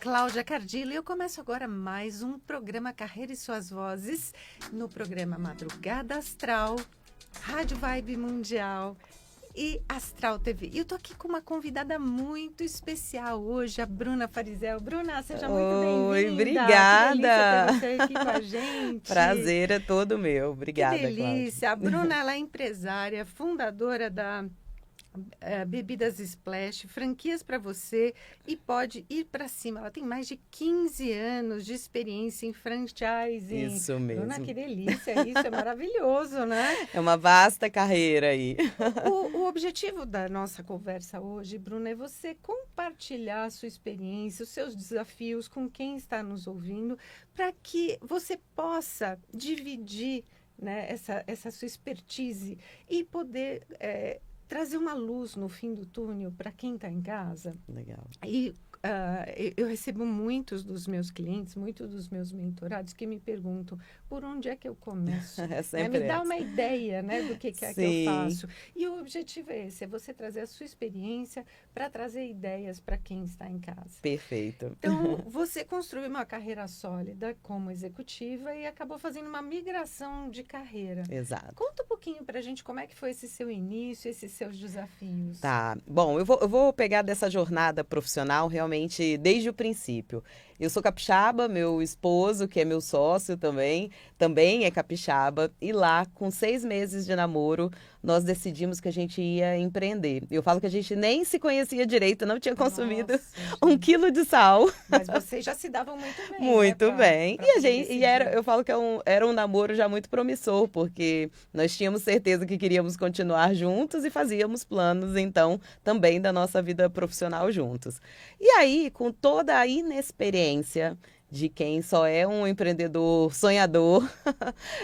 Cláudia Cardillo e eu começo agora mais um programa Carreira e Suas Vozes, no programa Madrugada Astral, Rádio Vibe Mundial e Astral TV. E eu tô aqui com uma convidada muito especial hoje, a Bruna Farizel. Bruna, seja muito bem-vinda. Oi, obrigada. Que delícia ter você aqui com a gente. Prazer é todo meu. Obrigada, Que delícia. Cláudia. A Bruna, ela é empresária, fundadora da Bebidas Splash, franquias para você e pode ir para cima. Ela tem mais de 15 anos de experiência em franchising. Isso mesmo. Bruna, que delícia, isso é maravilhoso, né? É uma vasta carreira aí. O objetivo da nossa conversa hoje, Bruna, é você compartilhar a sua experiência, os seus desafios com quem está nos ouvindo, para que você possa dividir, né, essa sua expertise e poder trazer uma luz no fim do túnel para quem está em casa. Legal. E eu recebo muitos dos meus clientes, muitos dos meus mentorados que me perguntam por onde é que eu começo? É sempre Me dá essa. uma ideia, né, do que é que eu Sim. faço. E o objetivo é esse, é você trazer a sua experiência para trazer ideias para quem está em casa. Perfeito. Então, você construiu uma carreira sólida como executiva e acabou fazendo uma migração de carreira. Exato. Conta um pouquinho pra gente como é que foi esse seu início, esses seus desafios. Tá. Bom, eu vou pegar dessa jornada profissional realmente desde o princípio. Eu sou capixaba, meu esposo, que é meu sócio também é capixaba. E lá, com 6 meses de namoro, nós decidimos que a gente ia empreender. Eu falo que a gente nem se conhecia direito, não tinha consumido Nossa, 1 gente. quilo de sal. Mas vocês já se davam muito bem, Muito né, bem. pra E a poder gente, decidir. eu falo que era um namoro já muito promissor, porque nós tínhamos certeza que queríamos continuar juntos e fazíamos planos, então, também da nossa vida profissional juntos. E aí, com toda a inexperiência de quem só é um empreendedor sonhador,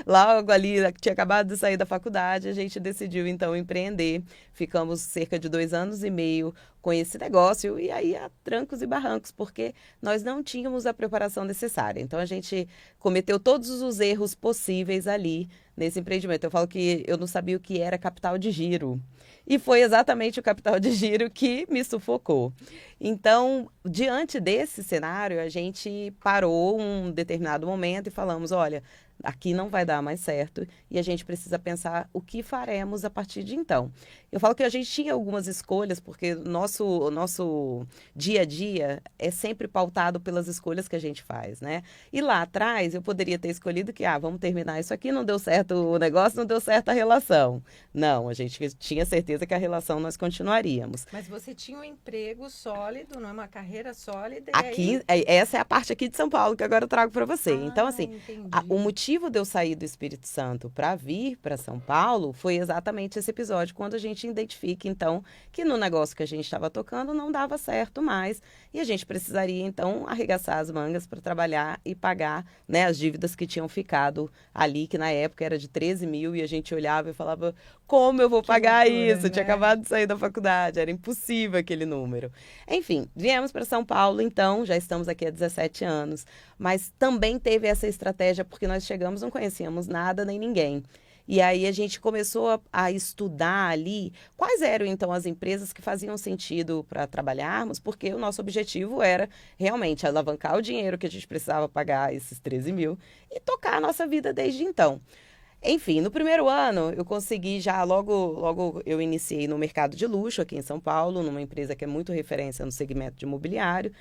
logo ali, tinha acabado de sair da faculdade, a gente decidiu então empreender. Ficamos cerca de 2 anos e meio com esse negócio e aí a trancos e barrancos, porque nós não tínhamos a preparação necessária. Então a gente cometeu todos os erros possíveis ali nesse empreendimento. Eu falo que eu não sabia o que era capital de giro. E foi exatamente o capital de giro que me sufocou. Então, diante desse cenário, a gente parou um determinado momento e falamos, olha, aqui não vai dar mais certo e a gente precisa pensar o que faremos a partir de então. Eu falo que a gente tinha algumas escolhas, porque o nosso dia a dia é sempre pautado pelas escolhas que a gente faz, né? E lá atrás eu poderia ter escolhido que, vamos terminar isso aqui, não deu certo o negócio, não deu certo a relação. Não, a gente tinha certeza que a relação nós continuaríamos. Mas você tinha um emprego sólido, não é uma carreira sólida. Aqui, essa é a parte aqui de São Paulo que agora eu trago para você. Então, assim, entendi. o motivo de eu sair do Espírito Santo para vir para São Paulo foi exatamente esse episódio, quando a gente identifica, então, que no negócio que a gente estava tocando não dava certo mais e a gente precisaria, então, arregaçar as mangas para trabalhar e pagar, né, as dívidas que tinham ficado ali, que na época era de 13 mil e a gente olhava e falava, como eu vou pagar loucura, isso? Eu tinha né? acabado de sair da faculdade, era impossível aquele número. Enfim, viemos para São Paulo, então, já estamos aqui há 17 anos, mas também teve essa estratégia, porque nós chegamos, não conhecíamos nada nem ninguém. E aí a gente começou a estudar ali quais eram, então, as empresas que faziam sentido para trabalharmos, porque o nosso objetivo era realmente alavancar o dinheiro que a gente precisava pagar, esses 13 mil, e tocar a nossa vida desde então. Enfim, no primeiro ano eu consegui já, logo eu iniciei no mercado de luxo aqui em São Paulo, numa empresa que é muito referência no segmento de imobiliário.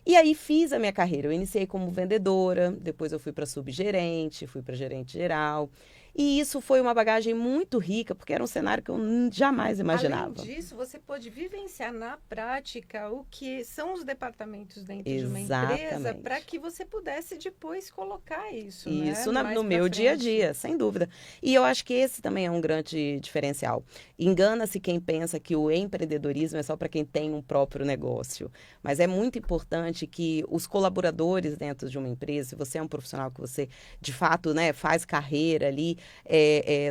E aí fiz a minha carreira. Eu iniciei como vendedora, depois eu fui para subgerente, fui para gerente geral. E isso foi uma bagagem muito rica, porque era um cenário que eu jamais imaginava. Além disso, você pôde vivenciar na prática o que são os departamentos dentro de uma Exatamente. empresa para que você pudesse depois colocar isso, Isso né? no meu dia a dia, sem dúvida. E eu acho que esse também é um grande diferencial. Engana-se quem pensa que o empreendedorismo é só para quem tem um próprio negócio. Mas é muito importante que os colaboradores dentro de uma empresa, se você é um profissional que você, de fato, né, faz carreira ali,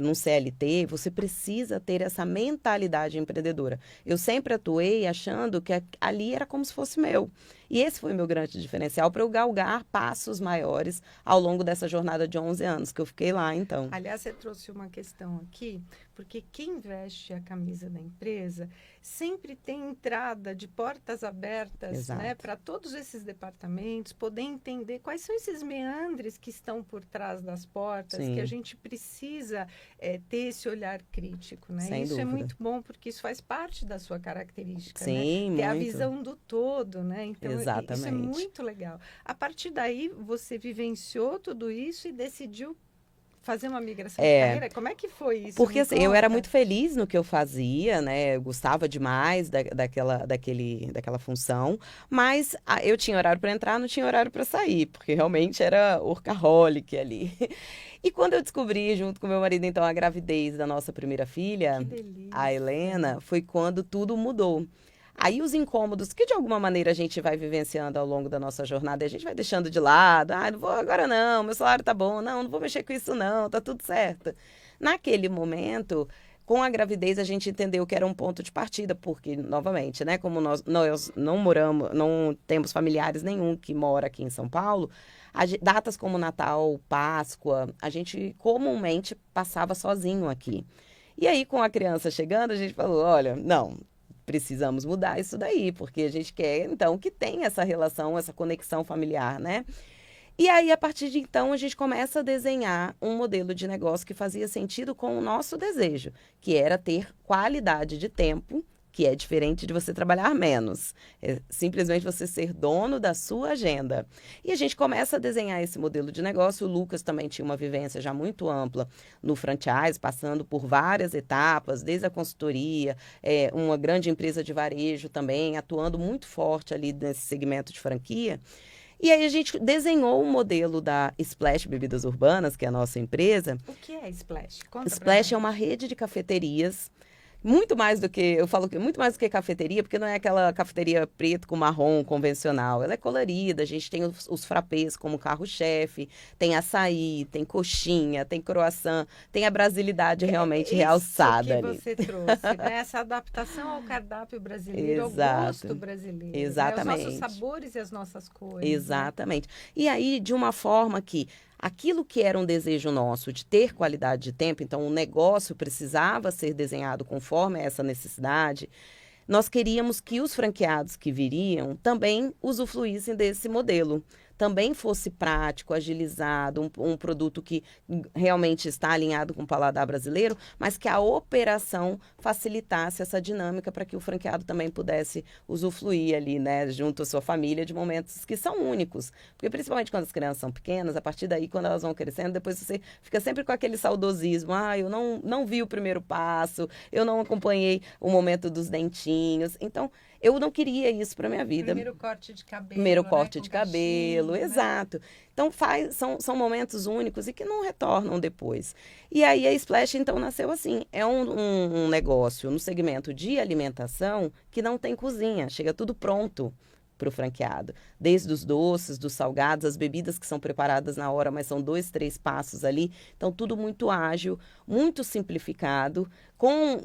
num CLT, você precisa ter essa mentalidade empreendedora. Eu sempre atuei achando que ali era como se fosse meu. E esse foi o meu grande diferencial para eu galgar passos maiores ao longo dessa jornada de 11 anos que eu fiquei lá, então. Aliás, você trouxe uma questão aqui, porque quem veste a camisa da empresa sempre tem entrada de portas abertas, né, Exato. para todos esses departamentos, poder entender quais são esses meandres que estão por trás das portas, que a Sim, gente precisa ter esse olhar crítico, né? sem Isso é dúvida. muito bom, porque isso faz parte da sua característica, né? Sim, Ter a muito. visão do todo, né? Então, isso é Exatamente. muito legal. A partir daí, você vivenciou tudo isso e decidiu fazer uma migração de É, carreira? Como é que foi isso? porque Me assim, eu era conta. muito feliz no que eu fazia, né? Eu gostava demais daquela função, mas eu tinha horário para entrar, não tinha horário para sair, porque realmente era workaholic ali. E quando eu descobri, junto com meu marido, então, a gravidez da nossa primeira Que filha, a delícia. Helena, foi quando tudo mudou. Aí os incômodos que de alguma maneira a gente vai vivenciando ao longo da nossa jornada, a gente vai deixando de lado, não vou agora não, meu salário tá bom, não vou mexer com isso não, tá tudo certo. Naquele momento, com a gravidez a gente entendeu que era um ponto de partida, porque novamente, né, como nós não moramos, não temos familiares nenhum que mora aqui em São Paulo, datas como Natal, Páscoa, a gente comumente passava sozinho aqui. E aí, com a criança chegando, a gente falou: olha, não, precisamos mudar isso daí, porque a gente quer, então, que tenha essa relação, essa conexão familiar, né? E aí, a partir de então, a gente começa a desenhar um modelo de negócio que fazia sentido com o nosso desejo, que era ter qualidade de tempo, que é diferente de você trabalhar menos. É simplesmente você ser dono da sua agenda. E a gente começa a desenhar esse modelo de negócio. O Lucas também tinha uma vivência já muito ampla no franchise, passando por várias etapas, desde a consultoria, uma grande empresa de varejo também, atuando muito forte ali nesse segmento de franquia. E aí a gente desenhou um modelo da Splash Bebidas Urbanas, que é a nossa empresa. O que é Splash? Conta pra Splash é uma gente. rede de cafeterias. Muito mais do que, eu falo que muito mais do que cafeteria, porque não é aquela cafeteria preto com marrom convencional. Ela é colorida, a gente tem os frappés como carro-chefe, tem açaí, tem coxinha, tem croissant, tem a brasilidade realmente Isso que realçada ali. você trouxe, né? Essa adaptação ao cardápio brasileiro, ao gosto Exato, brasileiro, né? Os nossos exatamente. sabores e as nossas cores, né? Exatamente. E aí, de uma forma que aquilo que era um desejo nosso de ter qualidade de tempo, então o negócio precisava ser desenhado conforme essa necessidade, nós queríamos que os franqueados que viriam também usufruíssem desse modelo. Também fosse prático, agilizado, um produto que realmente está alinhado com o paladar brasileiro, mas que a operação facilitasse essa dinâmica para que o franqueado também pudesse usufruir ali, né, junto à sua família, de momentos que são únicos. Porque principalmente quando as crianças são pequenas, a partir daí, quando elas vão crescendo, depois você fica sempre com aquele saudosismo. Eu não vi o primeiro passo, eu não acompanhei o momento dos dentinhos. Então, eu não queria isso para minha vida. Primeiro corte de Primeiro cabelo, né? corte Com de cabelo, cachinho, né? exato. Então são momentos únicos e que não retornam depois. E aí a Splash então nasceu assim. É um negócio no segmento de alimentação que não tem cozinha, chega tudo pronto para o franqueado. Desde os doces, dos salgados, as bebidas que são preparadas na hora, mas são 2, 3 passos ali. Então, tudo muito ágil, muito simplificado, com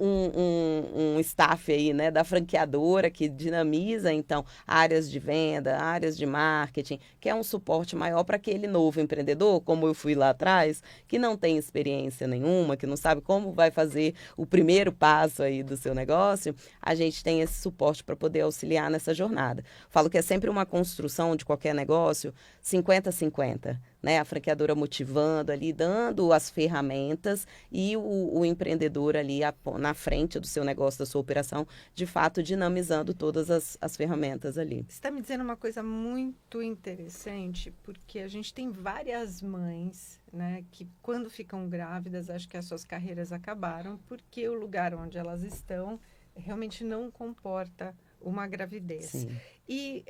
um staff aí, né, da franqueadora que dinamiza, então, áreas de venda, áreas de marketing, que é um suporte maior para aquele novo empreendedor, como eu fui lá atrás, que não tem experiência nenhuma, que não sabe como vai fazer o primeiro passo aí do seu negócio, a gente tem esse suporte para poder auxiliar nessa jornada. Falo que é sempre uma construção de qualquer negócio 50-50, né? A franqueadora motivando ali, dando as ferramentas e o empreendedor ali na frente do seu negócio, da sua operação, de fato dinamizando todas as ferramentas ali. Você está me dizendo uma coisa muito interessante, porque a gente tem várias mães, né, que quando ficam grávidas, acho que as suas carreiras acabaram, porque o lugar onde elas estão realmente não comporta uma gravidez. Sim. E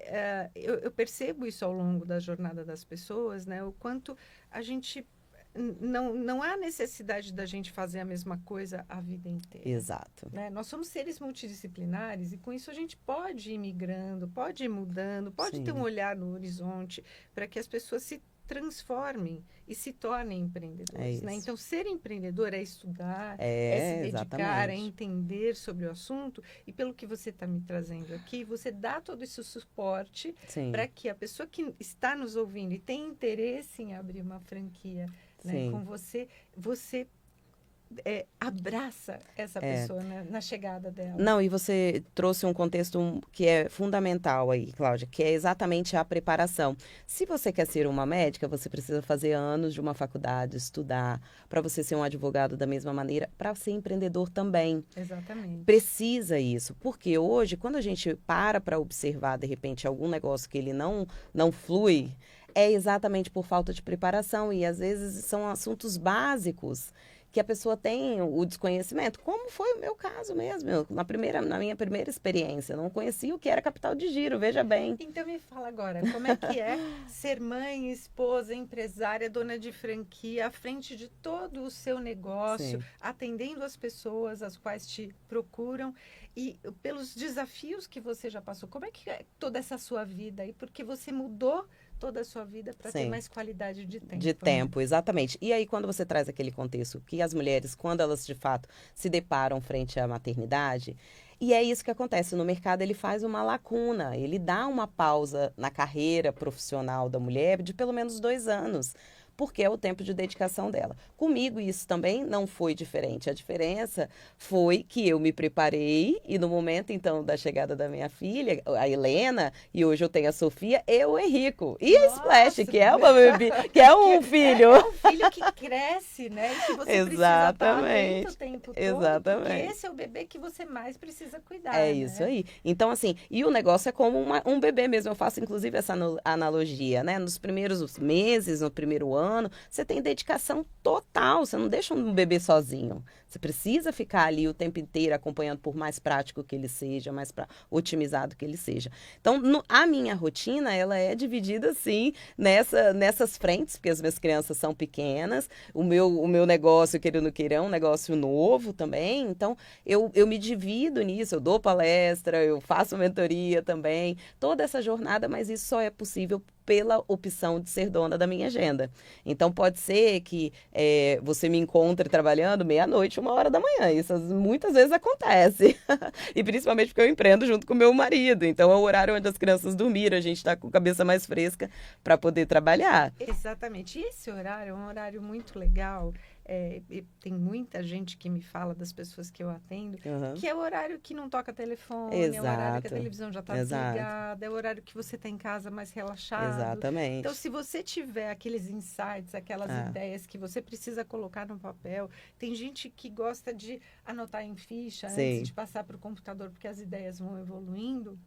eu percebo isso ao longo da jornada das pessoas, né, o quanto a gente não há necessidade da gente fazer a mesma coisa a vida inteira. Exato. Né? Nós somos seres multidisciplinares e com isso a gente pode ir migrando, pode ir mudando, pode ter um olhar no horizonte para que as pessoas se transformem e se tornem empreendedores, né? isso. Então, ser empreendedor é estudar, É, se dedicar, é exatamente. entender sobre o assunto. E pelo que você está me trazendo aqui, você dá todo esse suporte Sim, para que a pessoa que está nos ouvindo e tem interesse em abrir uma franquia, né, sim. com você, você abraça essa É. pessoa, né, na chegada dela. Não, e você trouxe um contexto que é fundamental aí, Cláudia, que é exatamente a preparação. Se você quer ser uma médica, você precisa fazer anos de uma faculdade, estudar, para você ser um advogado da mesma maneira, para ser empreendedor também. Exatamente. Precisa isso, porque hoje, quando a gente para observar, de repente, algum negócio que ele não flui, é exatamente por falta de preparação e às vezes são assuntos básicos que a pessoa tem o desconhecimento, como foi o meu caso mesmo, na minha primeira experiência, eu não conhecia o que era capital de giro, veja bem. Então me fala agora, como é que é ser mãe, esposa, empresária, dona de franquia, à frente de todo o seu negócio, Sim. atendendo as pessoas as quais te procuram e pelos desafios que você já passou. Como é que é toda essa sua vida aí? Porque você mudou toda a sua vida para ter Sim. mais qualidade de tempo, De né? tempo, exatamente. E aí, quando você traz aquele contexto que as mulheres, quando elas de fato se deparam frente à maternidade, e é isso que acontece no mercado, ele faz uma lacuna, ele dá uma pausa na carreira profissional da mulher de pelo menos 2 anos, porque é o tempo de dedicação dela. Comigo, isso também não foi diferente. A diferença foi que eu me preparei e no momento, então, da chegada da minha filha, a Helena, e hoje eu tenho a Sofia e o Henrico. E a Splash, Nossa, que é uma bebê, que é um filho. é um filho que cresce, né? E que você precisa estar atento o Exatamente. tempo todo, porque Exatamente. esse é o bebê que você mais precisa É cuidar, isso né? aí. Então, assim, e o negócio é como um bebê mesmo. Eu faço, inclusive, essa analogia, né? Nos primeiros meses, no primeiro ano, você tem dedicação total. Você não deixa um bebê sozinho. Você precisa ficar ali o tempo inteiro acompanhando, por mais prático que ele seja, mais otimizado que ele seja. Então, a minha rotina, ela é dividida, assim, nessas frentes, porque as minhas crianças são pequenas. O meu negócio, queira ou não queira, é um negócio novo também. Então, eu me divido nisso, eu dou palestra, eu faço mentoria também, toda essa jornada, mas isso só é possível pela opção de ser dona da minha agenda. Então, pode ser que você me encontre trabalhando meia-noite, 1 hora da manhã. Isso muitas vezes acontece. E principalmente porque eu empreendo junto com o meu marido. Então, é o horário onde as crianças dormiram, a gente está com a cabeça mais fresca para poder trabalhar. Exatamente. E esse horário é um horário muito legal. E tem muita gente que me fala das pessoas que eu atendo, Uhum. que é o horário que não toca telefone, é o horário que a Exato, televisão já está exato, desligada, é o horário que você está em casa mais relaxado. Então, exatamente. se você tiver aqueles insights, aquelas Ah, ideias que você precisa colocar no papel, tem gente que gosta de anotar em ficha antes sim. de passar para o computador, porque as ideias vão evoluindo.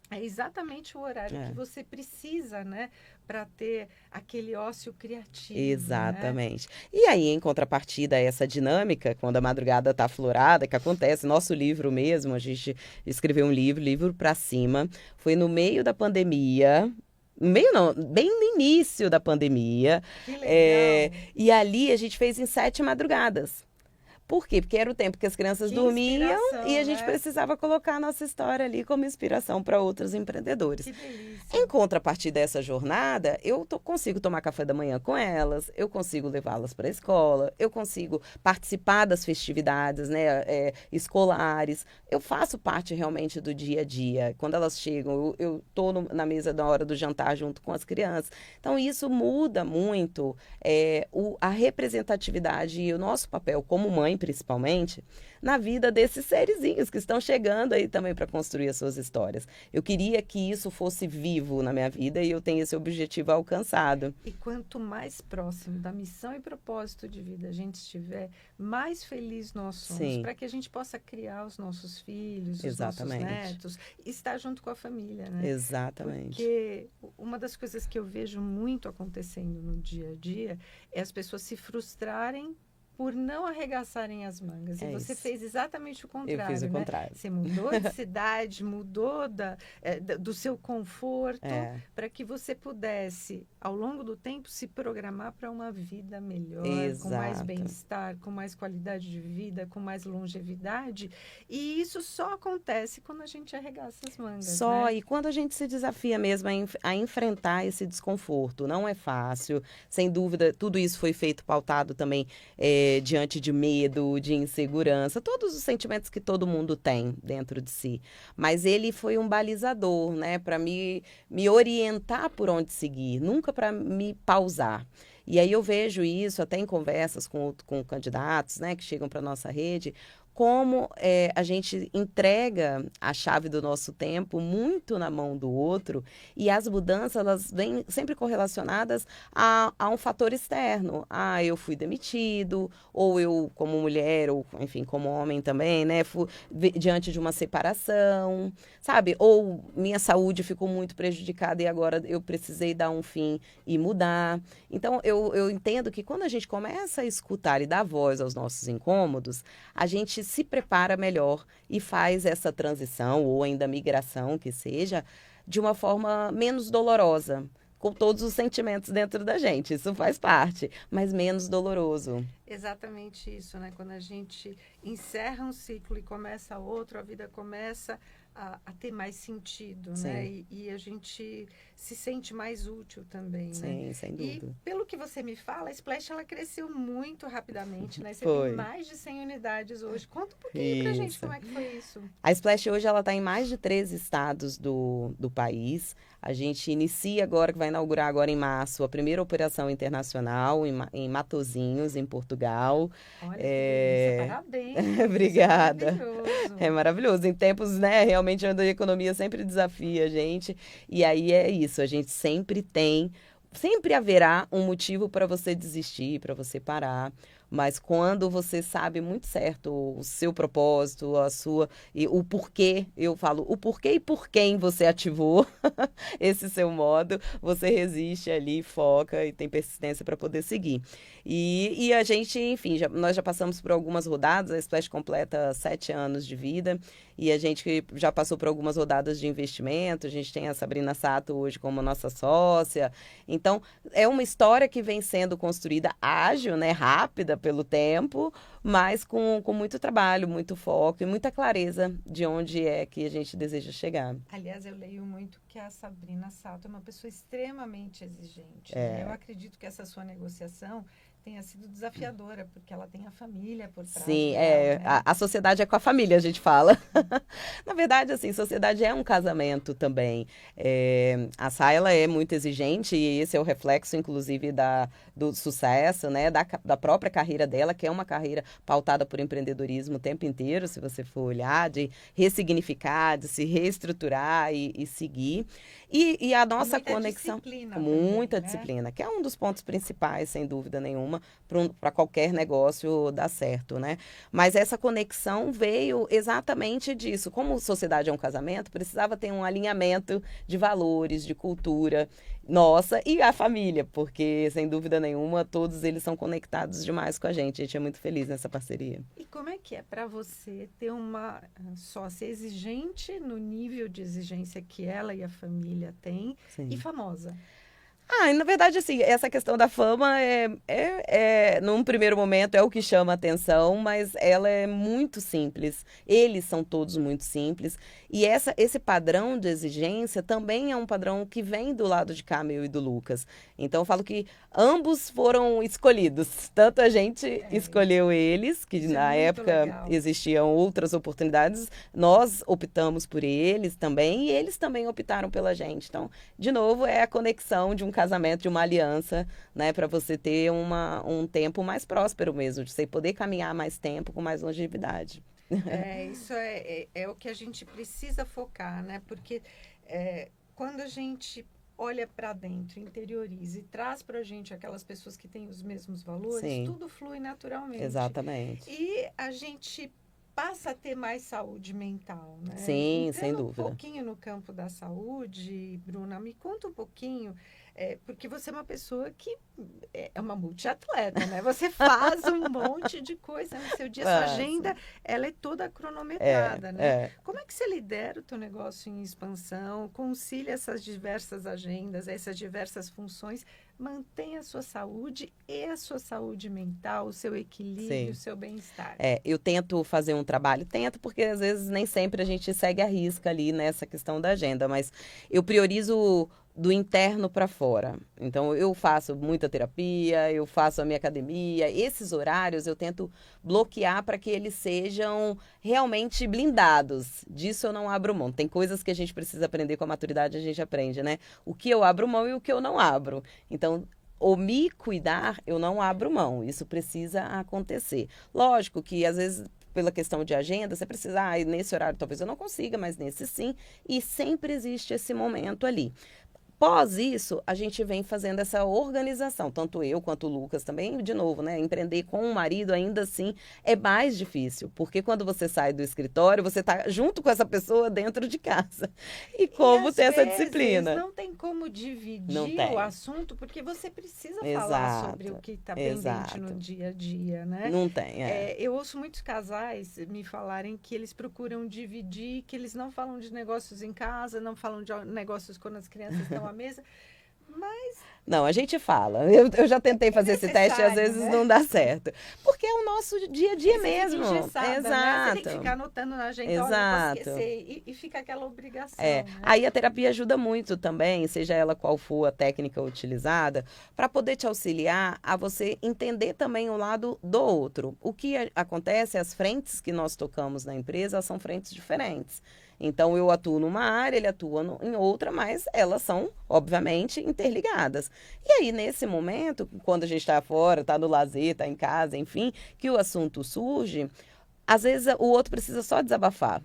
É exatamente o horário que É. você precisa, né, para ter aquele ócio criativo, né? Exatamente. E aí, em contrapartida a essa dinâmica, quando a madrugada está aflorada, que acontece, nosso livro mesmo, a gente escreveu um livro para cima, foi no meio da pandemia, no meio não, bem no início da pandemia, Que legal, e ali a gente fez em 7 madrugadas. Por quê? Porque era o tempo que as crianças que dormiam e inspiração, a gente né? precisava colocar a nossa história ali como inspiração para outros empreendedores. Que delícia. Em contrapartida dessa jornada, eu consigo tomar café da manhã com elas, eu consigo levá-las para a escola, eu consigo participar das festividades, né, escolares. Eu faço parte realmente do dia a dia. Quando elas chegam, eu estou na mesa na hora do jantar junto com as crianças. Então, isso muda muito a representatividade e o nosso papel como mãe, principalmente, na vida desses serizinhos que estão chegando aí também para construir as suas histórias. Eu queria que isso fosse vivo na minha vida e eu tenho esse objetivo alcançado. E quanto mais próximo da missão e propósito de vida a gente estiver, mais feliz nós somos, Sim, para que a gente possa criar os nossos filhos, os nossos exatamente. netos, e estar junto com a família, né? Exatamente. Porque uma das coisas que eu vejo muito acontecendo no dia a dia é as pessoas se frustrarem por não arregaçarem as mangas. É E você isso. fez exatamente o Eu contrário, fiz o né? contrário. Você mudou de cidade, mudou do seu conforto, É, para que você pudesse, ao longo do tempo, se programar para uma vida melhor, com mais exato. bem-estar, com mais qualidade de vida, com mais longevidade. E isso só acontece quando a gente arregaça as mangas, Só, né? e quando a gente se desafia mesmo a enfrentar esse desconforto, não é fácil, sem dúvida, tudo isso foi feito pautado também diante de medo, de insegurança, todos os sentimentos que todo mundo tem dentro de si. Mas ele foi um balizador, né, para me orientar por onde seguir, nunca para me pausar. E aí eu vejo isso até em conversas com candidatos, né, que chegam para nossa rede, como a gente entrega a chave do nosso tempo muito na mão do outro e as mudanças elas vêm sempre correlacionadas a um fator externo. Ah, eu fui demitido, ou eu como mulher, ou enfim, como homem também, né, fui diante de uma separação, sabe? Ou minha saúde ficou muito prejudicada e agora eu precisei dar um fim e mudar. Então, eu entendo que quando a gente começa a escutar e dar voz aos nossos incômodos, a gente se prepara melhor e faz essa transição ou ainda migração que seja de uma forma menos dolorosa, com todos os sentimentos dentro da gente. Isso faz parte, mas menos doloroso. Exatamente isso, né? Quando a gente encerra um ciclo e começa outro, a vida começa a ter mais sentido, né? Sim, E a gente se sente mais útil também, né? sim, sem E dúvida. pelo que você me fala, a Splash ela cresceu muito rapidamente, né? Você tem Foi. mais de 100 unidades hoje. Conta um pouquinho pra gente Isso. como é que foi isso. A Splash hoje ela está em mais de 13 estados do país. A gente inicia agora, que vai inaugurar agora em março, a primeira operação internacional em Matosinhos, em Portugal. Olha que delícia, É... parabéns! Isso é Obrigada. É maravilhoso. maravilhoso. Em tempos, né, realmente onde a economia sempre desafia a gente. E aí é isso, a gente sempre haverá um motivo para você desistir, para você parar. Mas quando você sabe muito certo o seu propósito, a sua e o porquê, eu falo o porquê e por quem você ativou esse seu modo, você resiste ali, foca e tem persistência para poder seguir. E a gente, enfim, nós já passamos por algumas rodadas, a Splash completa 7 anos de vida e a gente já passou por algumas rodadas de investimento. A gente tem a Sabrina Sato hoje como nossa sócia. Então, é uma história que vem sendo construída ágil, né, rápida pelo tempo, mas com muito trabalho, muito foco e muita clareza de onde é que a gente deseja chegar. Aliás, eu leio muito que a Sabrina Sato é uma pessoa extremamente exigente, né? Eu É, acredito que essa sua negociação tenha sido desafiadora, porque ela tem a família por trás sim, dela, né? a sociedade é com a família, a gente fala. Na verdade, assim, sociedade é um casamento também. A Sá, ela é muito exigente e esse é o reflexo, inclusive, do sucesso, né? Da própria carreira dela, que é uma carreira pautada por empreendedorismo o tempo inteiro, se você for olhar, de ressignificar, de se reestruturar e seguir. E a E nossa muita conexão, disciplina também, muita né? disciplina, que é um dos pontos principais, sem dúvida nenhuma, para qualquer negócio dar certo, né? Mas essa conexão veio exatamente disso. Como sociedade é um casamento, precisava ter um alinhamento de valores, de cultura nossa e a família, porque sem dúvida nenhuma todos eles são conectados demais com a gente. A gente é muito feliz nessa parceria. E como é que é para você ter uma sócia exigente no nível de exigência que ela e a família têm e Sim. famosa? Ah, e na verdade, assim, essa questão da fama num primeiro momento, é o que chama a atenção, mas ela é muito simples. Eles são todos muito simples. E esse padrão de exigência também é um padrão que vem do lado de cá, meu e do Lucas. Então, eu falo que ambos foram escolhidos. Tanto a gente É, escolheu eles, que isso é na muito época legal. existiam outras oportunidades, nós optamos por eles também, e eles também optaram pela gente. Então, de novo, é a conexão de um casamento, de uma aliança, né, para você ter um tempo mais próspero mesmo, de você poder caminhar mais tempo com mais longevidade. Isso é o que a gente precisa focar, né? Porque quando a gente olha para dentro, interioriza e traz para a gente aquelas pessoas que têm os mesmos valores, Sim, tudo flui naturalmente. exatamente. E a gente passa a ter mais saúde mental, né? Sim, sem Entrando um dúvida. pouquinho no campo da saúde, Bruna, me conta um pouquinho. Porque você é uma pessoa que é uma multiatleta, né? Você faz um monte de coisa no seu dia. Sua agenda, ela é toda cronometrada, né? Como é que você lidera o teu negócio em expansão, concilia essas diversas agendas, essas diversas funções, mantém a sua saúde e a sua saúde mental, o seu equilíbrio, o seu bem-estar? Eu tento fazer um trabalho, porque às vezes nem sempre a gente segue a risca ali nessa questão da agenda, mas eu priorizo do interno para fora. Então, eu faço muita terapia, eu faço a minha academia. Esses horários eu tento bloquear para que eles sejam realmente blindados. Disso eu não abro mão. Tem coisas que a gente precisa aprender com a maturidade, a gente aprende, né? O que eu abro mão e o que eu não abro. Então, ou me cuidar, eu não abro mão. Isso precisa acontecer. Lógico que, às vezes, pela questão de agenda, você precisa, nesse horário talvez eu não consiga, mas nesse sim. E sempre existe esse momento ali. Pós isso, a gente vem fazendo essa organização, tanto eu quanto o Lucas também, de novo, né? Empreender com o marido ainda assim é mais difícil, porque quando você sai do escritório, você está junto com essa pessoa dentro de casa. E como ter essa disciplina? Não tem como dividir o assunto, porque você precisa falar sobre o que está pendente no dia a dia, né? Não tem, eu ouço muitos casais me falarem que eles procuram dividir, que eles não falam de negócios em casa, não falam de negócios quando as crianças estão à mesa, mas... Não, a gente fala. Eu já tentei fazer esse teste e às vezes não dá certo. Porque é o nosso dia a dia mesmo. Exato. Né? Você tem que ficar anotando na agenda, olha, não esquecer, e fica aquela obrigação. Né? Aí a terapia ajuda muito também, seja ela qual for a técnica utilizada, para poder te auxiliar a você entender também o lado do outro. O que acontece, as frentes que nós tocamos na empresa são frentes diferentes. Então, eu atuo numa área, ele atua em outra, mas elas são, obviamente, interligadas. E aí, nesse momento, quando a gente está fora, está no lazer, está em casa, enfim, que o assunto surge, às vezes o outro precisa só desabafar.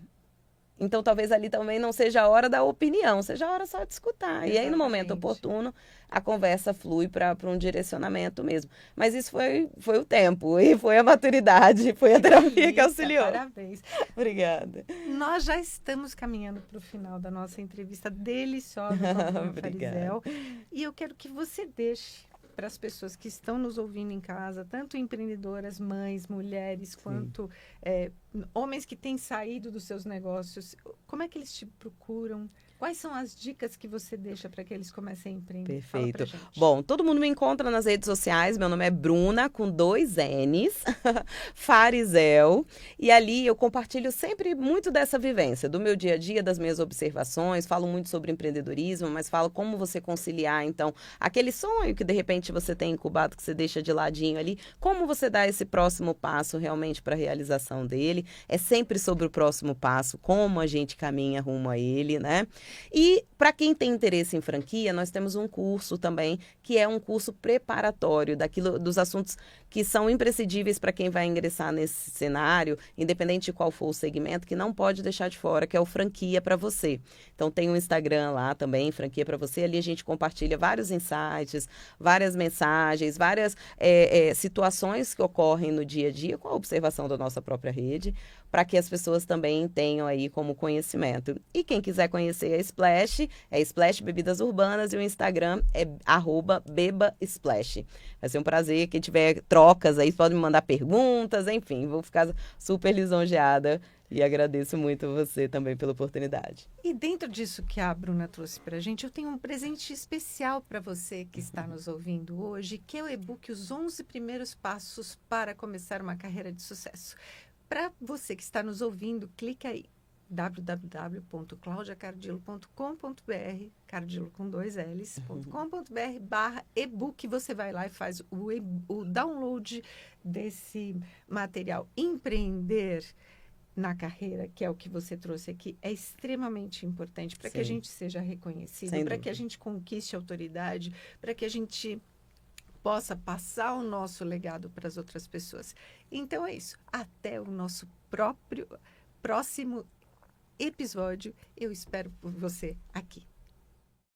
Então, talvez ali também não seja a hora da opinião, seja a hora só de escutar. Exatamente. E aí, no momento oportuno, a conversa flui para um direcionamento mesmo. Mas isso foi o tempo, e foi a maturidade, foi a terapia que auxiliou. Parabéns. Obrigada. Nós já estamos caminhando para o final da nossa entrevista deliciosa com a Bruna Farizel. E eu quero que você deixe para as pessoas que estão nos ouvindo em casa, tanto empreendedoras, mães, mulheres, quanto homens que têm saído dos seus negócios, como é que eles te procuram? Quais são as dicas que você deixa para que eles comecem a empreender? Perfeito. Bom, todo mundo me encontra nas redes sociais. Meu nome é Bruna, com 2 N's, Farizel. E ali eu compartilho sempre muito dessa vivência, do meu dia a dia, das minhas observações. Falo muito sobre empreendedorismo, mas falo como você conciliar, então, aquele sonho que de repente você tem incubado, que você deixa de ladinho ali, como você dá esse próximo passo realmente para a realização dele. É sempre sobre o próximo passo, como a gente caminha rumo a ele, né? E para quem tem interesse em franquia, nós temos um curso também, que é um curso preparatório dos assuntos que são imprescindíveis para quem vai ingressar nesse cenário, independente de qual for o segmento, que não pode deixar de fora, que é o Franquia para Você. Então tem um Instagram lá também, Franquia para Você, ali a gente compartilha vários insights, várias mensagens, várias situações que ocorrem no dia a dia com a observação da nossa própria rede, para que as pessoas também tenham aí como conhecimento. E quem quiser conhecer a Splash, é Splash Bebidas Urbanas, e o Instagram é @bebasplash. Vai ser um prazer. Quem tiver trocas aí, pode me mandar perguntas, enfim, vou ficar super lisonjeada e agradeço muito você também pela oportunidade. E dentro disso que a Bruna trouxe para a gente, eu tenho um presente especial para você que está nos ouvindo hoje, que é o e-book Os 11 Primeiros Passos para Começar uma Carreira de Sucesso. Para você que está nos ouvindo, clica aí www.claudiacardilo.com.br, Cardilo com 2 L's.com.br/ebook. Você vai lá e faz o download desse material. Empreender na carreira, que é o que você trouxe aqui, é extremamente importante para que a gente seja reconhecido, para que a gente conquiste autoridade, para que a gente possa passar o nosso legado para as outras pessoas. Então é isso. Até o nosso próximo episódio. Eu espero por você aqui.